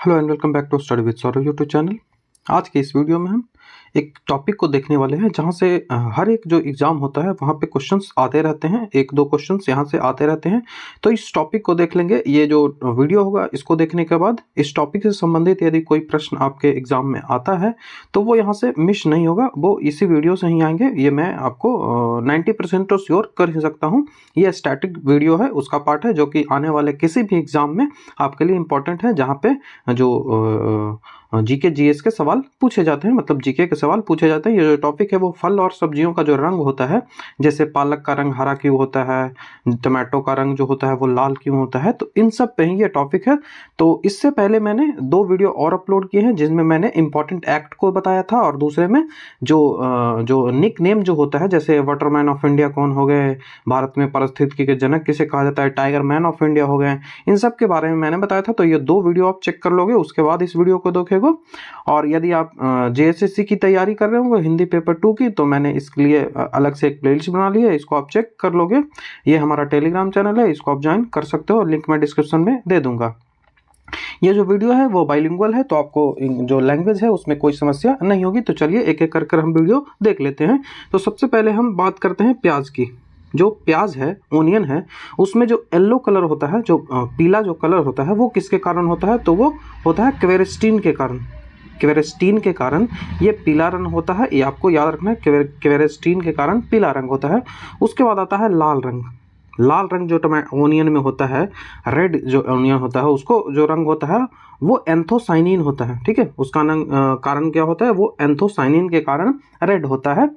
Hello and welcome back to study with Saurabh YouTube channel. आज के इस वीडियो में हम एक टॉपिक को देखने वाले हैं जहां से हर एक जो एग्ज़ाम होता है वहां पे क्वेश्चंस आते रहते हैं, एक दो क्वेश्चंस यहां से आते रहते हैं। तो इस टॉपिक को देख लेंगे। ये जो वीडियो होगा इसको देखने के बाद इस टॉपिक से संबंधित यदि कोई प्रश्न आपके एग्ज़ाम में आता है तो वो यहाँ से मिस नहीं होगा, वो इसी वीडियो से ही आएंगे। ये मैं आपको 90% तो श्योर कर ही सकता हूँ। ये स्टैटिक वीडियो है, उसका पार्ट है जो कि आने वाले किसी भी एग्ज़ाम में आपके लिए इम्पोर्टेंट है, जहाँ पे जो जीके जीएस के सवाल पूछे जाते हैं, मतलब जीके के सवाल पूछे जाते हैं। ये जो टॉपिक है वो फल और सब्जियों का जो रंग होता है, जैसे पालक का रंग हरा क्यों होता है, टमाटो का रंग जो होता है वो लाल क्यों होता है, तो इन सब पे ही ये टॉपिक है। तो इससे पहले मैंने 2 वीडियो और अपलोड किए हैं जिसमें मैंने इंपॉर्टेंट एक्ट को बताया था, और दूसरे में जो निक नेम जो होता है, जैसे वाटरमैन ऑफ इंडिया कौन हो गए, भारत में पारिस्थितिकी के जनक किसे कहा जाता है, टाइगर मैन ऑफ इंडिया हो गए, इन सब के बारे में मैंने बताया था। तो ये 2 वीडियो आप चेक कर लोगे, उसके बाद इस वीडियो को देखेगा। और यदि आप जेएसएससी की तैयारी कर रहे होंगे हिंदी पेपर 2 की, तो मैंने इसके लिए अलग से एक प्लेलिस्ट बना ली है, इसको आप चेक कर लोगे। ये हमारा टेलीग्राम चैनल है, इसको आप ज्वाइन कर सकते हो, लिंक मैं डिस्क्रिप्शन में दे दूंगा। ये जो वीडियो है वो बाइलिंगुअल है, तो आपको जो लैंग्वेज है उसमें कोई समस्या नहीं होगी। तो चलिए एक एक कर हम वीडियो देख लेते हैं। तो सबसे पहले हम बात करते हैं प्याज की। जो प्याज है, ओनियन है, उसमें जो येलो कलर होता है, जो पीला जो कलर होता है, वो किसके कारण होता है? तो वो होता है क्वेरेस्टीन के कारण। क्वेरेस्टीन के कारण ये पीला रंग होता है, ये आपको याद रखना है। क्वेरेस्टीन के कारण पीला रंग होता है। उसके बाद आता है लाल रंग। लाल रंग जो ओनियन में होता है, रेड जो ओनियन होता है उसको जो रंग होता है वो एंथोसाइनिन होता है। ठीक है, उसका कारण क्या होता है? वो एंथोसाइनिन के कारण रेड होता है।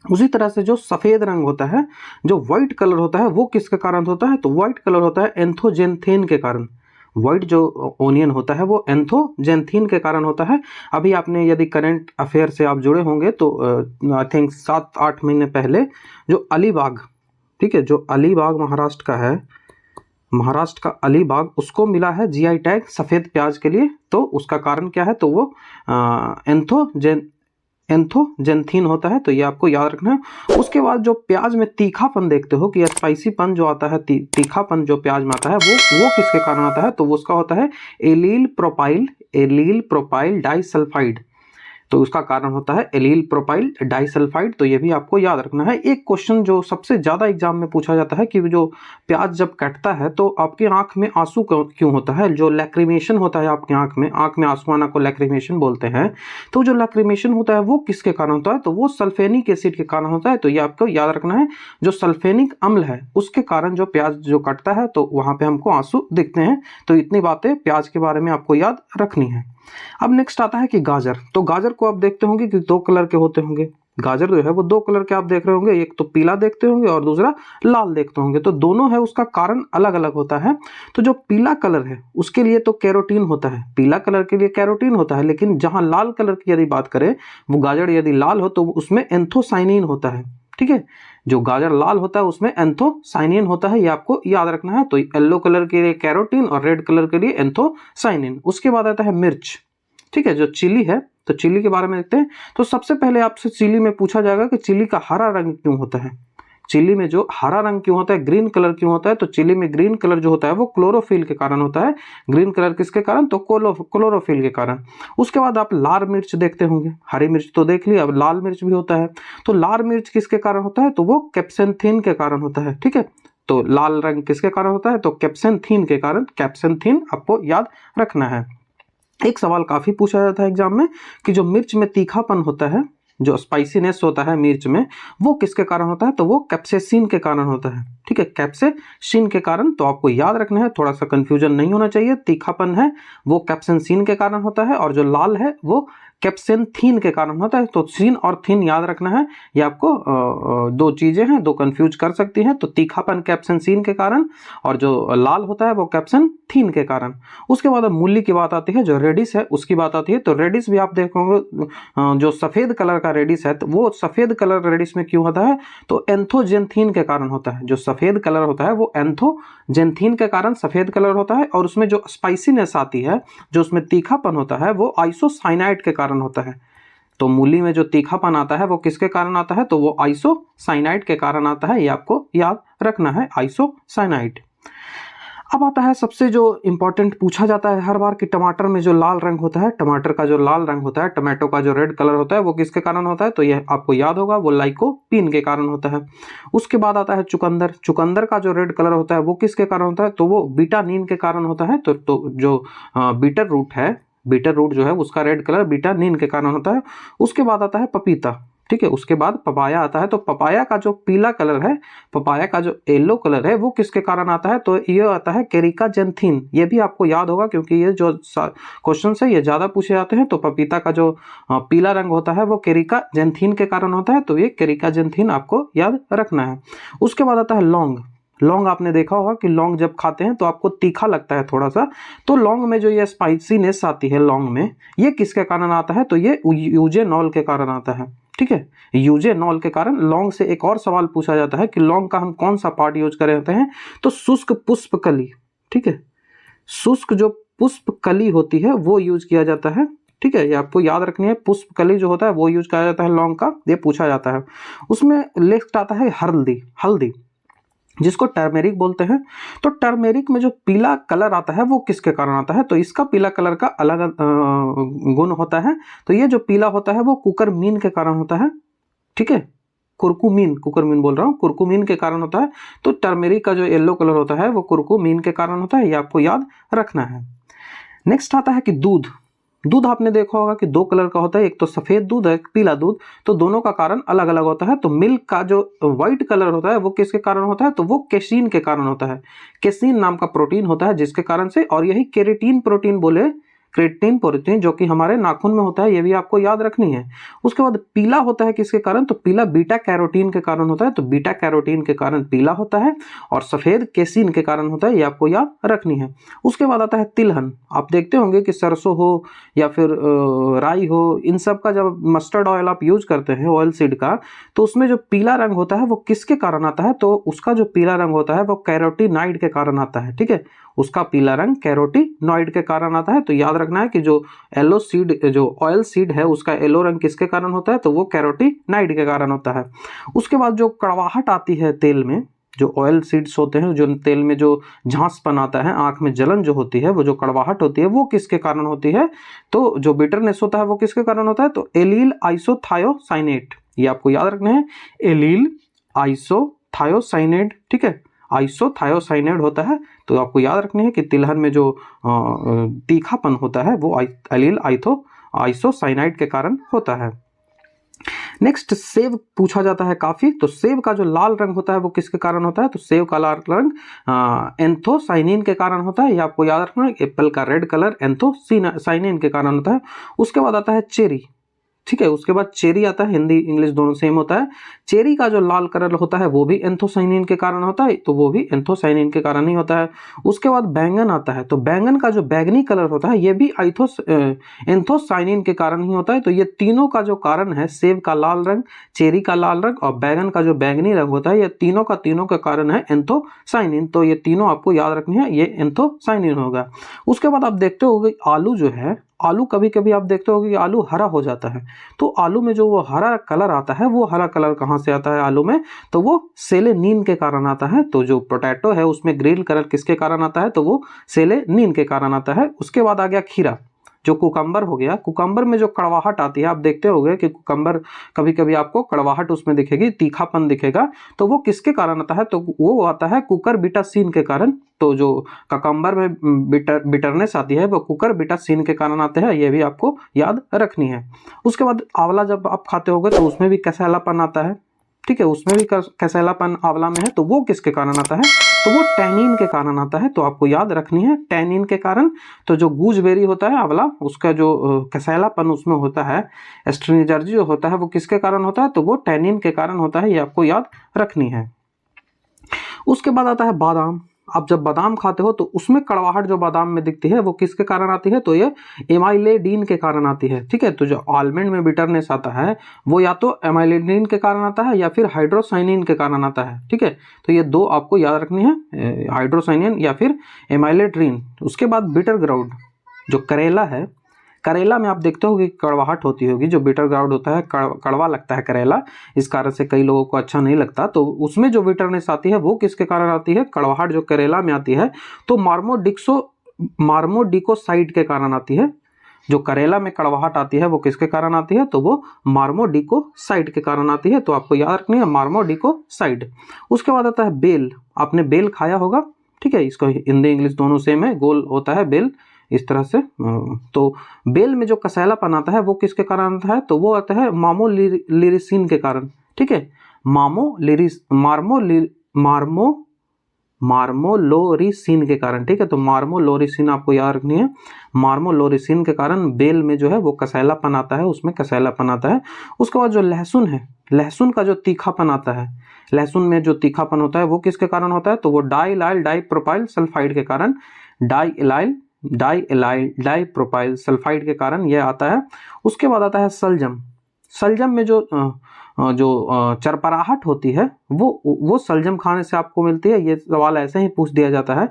उसी तरह से जो सफ़ेद रंग होता है, जो व्हाइट कलर होता है, वो किसके कारण होता है? तो व्हाइट कलर होता है एंथोजेंथेन के कारण। व्हाइट जो ओनियन होता है वो एंथोजेंथीन के कारण होता है। अभी आपने यदि करंट अफेयर से आप जुड़े होंगे तो आई थिंक 7-8 महीने पहले जो अलीबाग, ठीक है, जो अलीबाग महाराष्ट्र का है, महाराष्ट्र का अलीबाग, उसको मिला है जीआई टैग सफ़ेद प्याज के लिए। तो उसका कारण क्या है? तो वो एंथोजेंथीन होता है। तो ये आपको याद रखना है। उसके बाद जो प्याज में तीखापन देखते हो कि स्पाइसीपन जो आता है, तीखापन जो प्याज में आता है, वो किसके कारण आता है? तो वो उसका होता है एलील प्रोपाइल डाइसल्फाइड। तो उसका कारण होता है एलील प्रोपाइल डाइसल्फाइड। तो ये भी आपको याद रखना है। एक क्वेश्चन जो सबसे ज़्यादा एग्जाम में पूछा जाता है कि जो प्याज जब कटता है तो आपकी आंख में आंसू क्यों होता है? जो लैक्रिमेशन होता है आपकी आंख में आंसू आना को लैक्रिमेशन बोलते हैं। तो जो लैक्रिमेशन होता है वो किसके कारण होता है? तो वो सल्फेनिक एसिड के कारण होता है। तो ये आपको याद रखना है। जो सल्फेनिक अम्ल है उसके कारण जो प्याज जो कटता है तो वहाँ पे हमको आंसू दिखते हैं। तो इतनी बातें प्याज के बारे में आपको याद रखनी है। अब नेक्स्ट आता है कि गाजर। तो गाजर को आप देखते होंगे कि 2 कलर के होते होंगे। गाजर जो है वो 2 कलर के आप देख रहे होंगे, एक तो पीला देखते होंगे और दूसरा लाल देखते होंगे। तो दोनों है, उसका कारण अलग अलग होता है। तो जो पीला कलर है उसके लिए तो कैरोटीन होता है, पीला कलर के लिए कैरोटीन होता है। लेकिन जहां लाल कलर की यदि बात करें, वो गाजर यदि लाल हो तो उसमें एंथोसाइनिन होता है। ठीक है, जो गाजर लाल होता है उसमें एंथोसाइनिन होता है, ये आपको याद रखना है। तो येलो कलर के लिए कैरोटीन और रेड कलर के लिए एंथोसाइनिन। उसके बाद आता है मिर्च। ठीक है, जो चिली है, तो चिली के बारे में देखते हैं। तो सबसे पहले आपसे चिली में पूछा जाएगा कि चिली का हरा रंग क्यों होता है? चिली में जो हरा रंग क्यों होता है, ग्रीन कलर क्यों होता है? तो चिली में ग्रीन कलर जो होता है वो क्लोरोफिल के कारण होता है। ग्रीन कलर किसके कारण? तो क्लोरोफिल के कारण। उसके बाद आप लाल मिर्च देखते होंगे। हरी मिर्च तो देख ली, अब लाल मिर्च भी होता है। तो लाल मिर्च किसके कारण होता है? तो वो कैप्सेंथीन के कारण होता है। ठीक है, तो लाल रंग किसके कारण होता है? तो कैप्सेंथीन के कारण। कैप्सेंथीन आपको याद रखना है। एक सवाल काफी पूछा जाता है एग्जाम में कि जो मिर्च में तीखापन होता है, जो स्पाइसीनेस होता है मिर्च में, वो किसके कारण होता है? तो वो कैप्सेसिन के कारण होता है। ठीक है, कैप्सेसिन के कारण। तो आपको याद रखना है, थोड़ा सा कंफ्यूजन नहीं होना चाहिए। तीखापन है वो कैप्सेसिन के कारण होता है, और जो लाल है वो कैप्सेंथीन के कारण होता है। तो सीन और थीन याद रखना है। ये आपको 2 चीजें हैं, 2 कंफ्यूज कर सकती हैं। तो तीखापन कैप्सेंसीन के कारण, और जो लाल होता है वो कैप्सेंथीन के कारण। उसके बाद मूली की बात आती है, जो रेडिश है उसकी बात आती है। तो रेडिश भी आप देखोगे, जो सफेद कलर का रेडिश है, तो वो सफेद कलर रेडिश में क्यों होता है? तो एंथोजेंथीन के कारण होता है। जो सफेद कलर होता है वो एंथोजेंथीन के कारण सफेद कलर होता है। और उसमें जो स्पाइसीनेस आती है, जो उसमें तीखापन होता है, वो आइसोसाइनाइड के कारण होता है। तो मूली में जो तीखापन आता है वो किसके कारण आता है? तो वो आइसोसाइनाइड के कारण आता है। ये आपको याद रखना है, आइसोसाइनाइड। अब आता है सबसे जो इम्पोर्टेंट पूछा जाता है हर बार कि टमाटर में जो लाल रंग होता है, टमाटर का जो लाल रंग होता है, टमाटो का जो रेड कलर होता है वो किसके कारण होता है, तो यह आपको याद होगा वो लाइकोपीन के कारण होता है। उसके बाद आता है चुकंदर, चुकंदर का जो रेड कलर होता है वो किसके कारण होता है, तो वो बीटानीन के कारण होता है। तो जो बीटर रूट है, बीटर रूट जो है उसका रेड कलर बीटानीन के कारण होता है। उसके बाद आता है पपीता, ठीक है। उसके बाद पपाया आता है, तो पपाया का जो पीला कलर है, पपाया का जो येलो कलर है वो किसके कारण आता है, तो ये आता है केरिका जेंथिन। ये भी आपको याद होगा क्योंकि ये जो क्वेश्चन है ये ज़्यादा पूछे जाते हैं। तो पपीता का जो पीला रंग होता है वो केरिका जेंथिन के कारण होता है, तो ये केरिका जेंथिन आपको याद रखना है। उसके बाद आता है लौंग। लौंग आपने देखा होगा कि लौंग जब खाते हैं तो आपको तीखा लगता है थोड़ा सा, तो लौंग में जो ये स्पाइसीनेस आती है लौंग में, ये किसके कारण आता है, तो ये यूजेनॉल के कारण आता है, ठीक है। यूजेनॉल के कारण। लौंग से एक और सवाल पूछा जाता है कि लौंग का हम कौन सा पार्ट यूज कर रहे हैं, तो शुष्क पुष्पकली, ठीक है। शुष्क जो पुष्पकली होती है वो यूज किया जाता है, ठीक है। ये आपको याद रखनी है, पुष्पकली जो होता है वो यूज किया जाता है लौंग का, ये पूछा जाता है। उसमें नेक्स्ट आता है हल्दी, हल्दी जिसको टर्मेरिक बोलते हैं। तो टर्मेरिक में जो पीला कलर आता है वो किसके कारण आता है, तो इसका पीला कलर का अलग गुण होता है। तो ये जो पीला होता है वो कुकरमीन के कारण होता है, ठीक है। कुरकुमीन, कुकरमीन बोल रहा हूँ, कुरकुमीन के कारण होता है। तो टर्मेरिक का जो येलो कलर होता है वो कुरकुमीन के कारण होता है, ये आपको याद रखना है। नेक्स्ट आता है कि दूध। दूध आपने देखा होगा कि दो कलर का होता है, एक तो सफेद दूध है, एक पीला दूध, तो दोनों का कारण अलग अलग होता है। तो मिल्क का जो व्हाइट कलर होता है वो किसके कारण होता है, तो वो केसीन के कारण होता है। केसीन नाम का प्रोटीन होता है जिसके कारण से, और यही केरेटीन प्रोटीन बोले, क्रेटिन प्रोटीन जो कि हमारे नाखून में होता है, ये भी आपको याद रखनी है। उसके बाद पीला होता है किसके कारण, तो पीला बीटा कैरोटीन के कारण होता है, तो बीटा कैरोटीन के कारण पीला होता है। और सफेद केसीन के कारण होता है, ये आपको याद रखनी है। उसके बाद आता है तिलहन। आप देखते होंगे कि सरसों हो या फिर राई हो, इन सब का जब मस्टर्ड ऑयल आप यूज करते हैं ऑयल सीड का, तो उसमें जो पीला रंग होता है वो किसके कारण आता है, तो उसका जो पीला रंग होता है वो कैरोटीनॉइड के कारण आता है, ठीक है। उसका पीला रंग कैरोटीनॉइड के कारण आता है। तो याद रखना है कि जो येलो सीड, जो ऑयल सीड है उसका येलो रंग किसके कारण होता है, तो वो कैरोटीनॉइड के कारण होता है। उसके बाद जो कड़वाहट आती है तेल में, जो ऑयल सीड्स होते हैं, जो तेल में जो झांसपन आता है, आंख में जलन जो होती है, वो जो कड़वाहट होती है वो किसके कारण होती है, तो जो बिटरनेस होता है वो किसके कारण होता है, तो एलील आइसोथायोसाइनेट, ये आपको याद रखना है, एलील आइसोथायोसाइनेट, ठीक है। आइसोथायोसाइनेट होता है, तो आपको याद रखनी है कि तिलहन में जो तीखापन होता है वो एलील आइसोसाइनाइड के कारण होता है। नेक्स्ट सेब पूछा जाता है काफी। तो सेब का जो लाल रंग होता है वो किसके कारण होता है, तो सेब का लाल रंग एंथोसाइनिन के कारण होता है, ये आपको याद रखना है। एप्पल का रेड कलर एंथोसाइनिन के कारण होता है। उसके बाद आता है चेरी, ठीक है। उसके बाद चेरी आता है, हिंदी इंग्लिश दोनों सेम होता है। चेरी का जो लाल कलर होता है वो भी एंथोसाइनिन के कारण होता है, तो वो भी एंथोसाइनिन के कारण ही होता है। उसके बाद बैंगन आता है, तो बैंगन का जो बैंगनी कलर होता है ये भी एंथोसाइनिन के कारण ही होता है। तो ये तीनों का जो कारण है, सेब का लाल रंग, चेरी का लाल रंग और बैंगन का जो बैंगनी रंग होता है, ये तीनों का कारण है एंथोसाइनिन। तो ये तीनों आपको याद रखनी है, ये एंथोसाइनिन होगा। उसके बाद आप देखते होगे आलू जो है, आलू कभी कभी आप देखते हो कि आलू हरा हो जाता है, तो आलू में जो वो हरा कलर आता है, वो हरा कलर कहाँ से आता है आलू में, तो वो सेलेनिन के कारण आता है। तो जो पोटैटो है उसमें ग्रीन कलर किसके कारण आता है, तो वो सेलेनिन के कारण आता है। उसके बाद आ गया खीरा, जो कुकम्बर हो गया। कुकम्बर में जो कड़वाहट आती है, आप देखते होंगे कि कुकम्बर कभी कभी आपको कड़वाहट उसमें दिखेगी, तीखापन दिखेगा, तो वो किसके कारण आता है, तो वो आता है कुकुरबिटेसीन के कारण। तो जो ककम्बर में बिटरनेस आती है वो कुकुरबिटेसीन के कारण आते हैं, ये भी आपको याद रखनी है। उसके बाद आंवला जब आप खाते होगे तो उसमें भी कसैलापन आता है, ठीक है। उसमें भी कसैलापन आंवला में है, तो वो किसके कारण आता है, तो वो टैनिन के कारण आता है। तो आपको याद रखनी है टैनिन के कारण। तो जो गूजबेरी होता है आंवला, उसका जो कसैलापन उसमें होता है, एस्ट्रिंजर्जी जो होता है वो किसके कारण होता है, तो वो टैनिन के कारण होता है, ये आपको याद रखनी है। उसके बाद आता है बादाम। आप जब बादाम खाते हो तो उसमें कड़वाहट जो बादाम में दिखती है वो किसके कारण आती है, तो ये एमाइलेडीन के कारण आती है, ठीक है। तो जो आलमंड में बिटरनेस आता है वो या तो एमाइलेडीन के कारण आता है या फिर हाइड्रोसाइनिन के कारण आता है, ठीक है। तो ये दो आपको याद रखनी है, हाइड्रोसाइनिन या फिर एमाइलेड्रीन। उसके बाद बिटर ग्राउंड, जो करेला है, करेला में आप देखते हो कि कड़वाहट होती होगी, जो बिटर गार्ड होता है, कड़वा लगता है करेला, इस कारण से कई लोगों को अच्छा नहीं लगता। तो उसमें जो बिटरनेस आती है वो किसके कारण आती है, कड़वाहट जो करेला में आती है तो मार्मोडिकोसाइड के कारण आती है। जो करेला में कड़वाहट आती है वो किसके कारण आती है, तो वो मार्मोडिकोसाइड के कारण आती है। तो आपको याद रखनी है मार्मोडिकोसाइड। उसके बाद आता है बेल। आपने बेल खाया होगा, ठीक है, इसको हिंदी इंग्लिश दोनों सेम है, गोल होता है बेल इस तरह से। तो बेल में जो कसैलापन आता है वो किसके कारण आता है, तो वो आता है मार्मोलिरिसिन के कारण, ठीक है, मार्मोलोरिसिन के कारण, ठीक है। तो मार्मोलोरिसिन आपको याद रखनी है, मार्मोलोरिसिन के कारण बेल में जो है वो कसैलापन आता है, उसमें कसैलापन आता है। उसके बाद जो लहसुन है, लहसुन का जो तीखापन आता है, लहसुन में जो तीखापन होता है वो किसके कारण होता है, तो वो डाइलाइल डाइप्रोपाइल सल्फाइड के कारण, डाइलाइल डाइप्रोपाइल सल्फाइड के कारण यह आता है। उसके बाद आता है सलजम। सलजम में जो चरपराहट होती है वो सलजम खाने से आपको मिलती है। ये सवाल ऐसे ही पूछ दिया जाता है।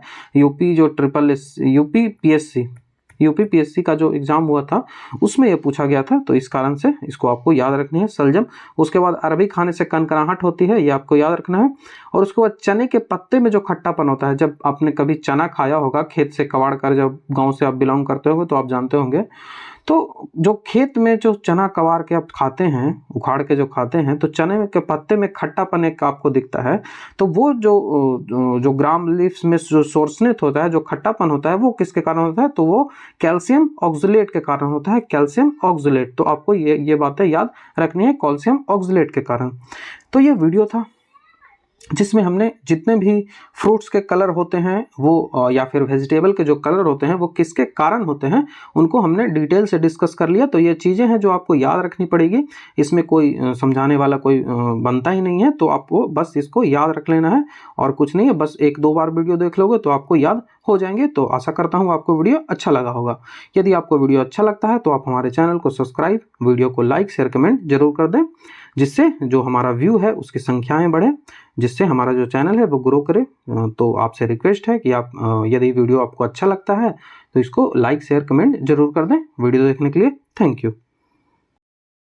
यूपीपीएससी का जो एग्जाम हुआ था उसमें ये पूछा गया था, तो इस कारण से इसको आपको याद रखनी है, सलजम। उसके बाद अरबी खाने से कनकनाहट होती है, ये आपको याद रखना है। और उसके बाद चने के पत्ते में जो खट्टापन होता है, जब आपने कभी चना खाया होगा खेत से कबाड़ कर, जब गांव से आप बिलोंग करते होंगे तो आप जानते होंगे, तो जो खेत में जो चना कबाड़ के आप खाते हैं, उखाड़ के जो खाते हैं, तो चने के पत्ते में खट्टापन एक आपको दिखता है। तो वो जो ग्राम लीव्स में जो सोर्सनेट होता है, जो खट्टापन होता है, वो किसके कारण होता है, तो वो कैल्शियम ऑक्सलेट के कारण होता है, कैल्शियम ऑक्सलेट। तो आपको ये बातें याद रखनी है, कैल्शियम ऑक्सलेट के कारण। तो ये वीडियो था जिसमें हमने जितने भी फ्रूट्स के कलर होते हैं वो या फिर वेजिटेबल के जो कलर होते हैं वो किसके कारण होते हैं, उनको हमने डिटेल से डिस्कस कर लिया। तो ये चीज़ें हैं जो आपको याद रखनी पड़ेगी, इसमें कोई समझाने वाला कोई बनता ही नहीं है। तो आपको बस इसको याद रख लेना है और कुछ नहीं है, बस 1-2 बार वीडियो देख लोगे तो आपको याद हो जाएंगे। तो आशा करता हूँ आपको वीडियो अच्छा लगा होगा। यदि आपको वीडियो अच्छा लगता है तो आप हमारे चैनल को सब्सक्राइब, वीडियो को लाइक, शेयर, कमेंट जरूर कर दें, जिससे जो हमारा व्यू है उसकी संख्याएं बढ़े, जिससे हमारा जो चैनल है वो ग्रो करे। तो आपसे रिक्वेस्ट है कि आप यदि वीडियो आपको अच्छा लगता है तो इसको लाइक, शेयर, कमेंट जरूर कर दें। वीडियो देखने के लिए थैंक यू।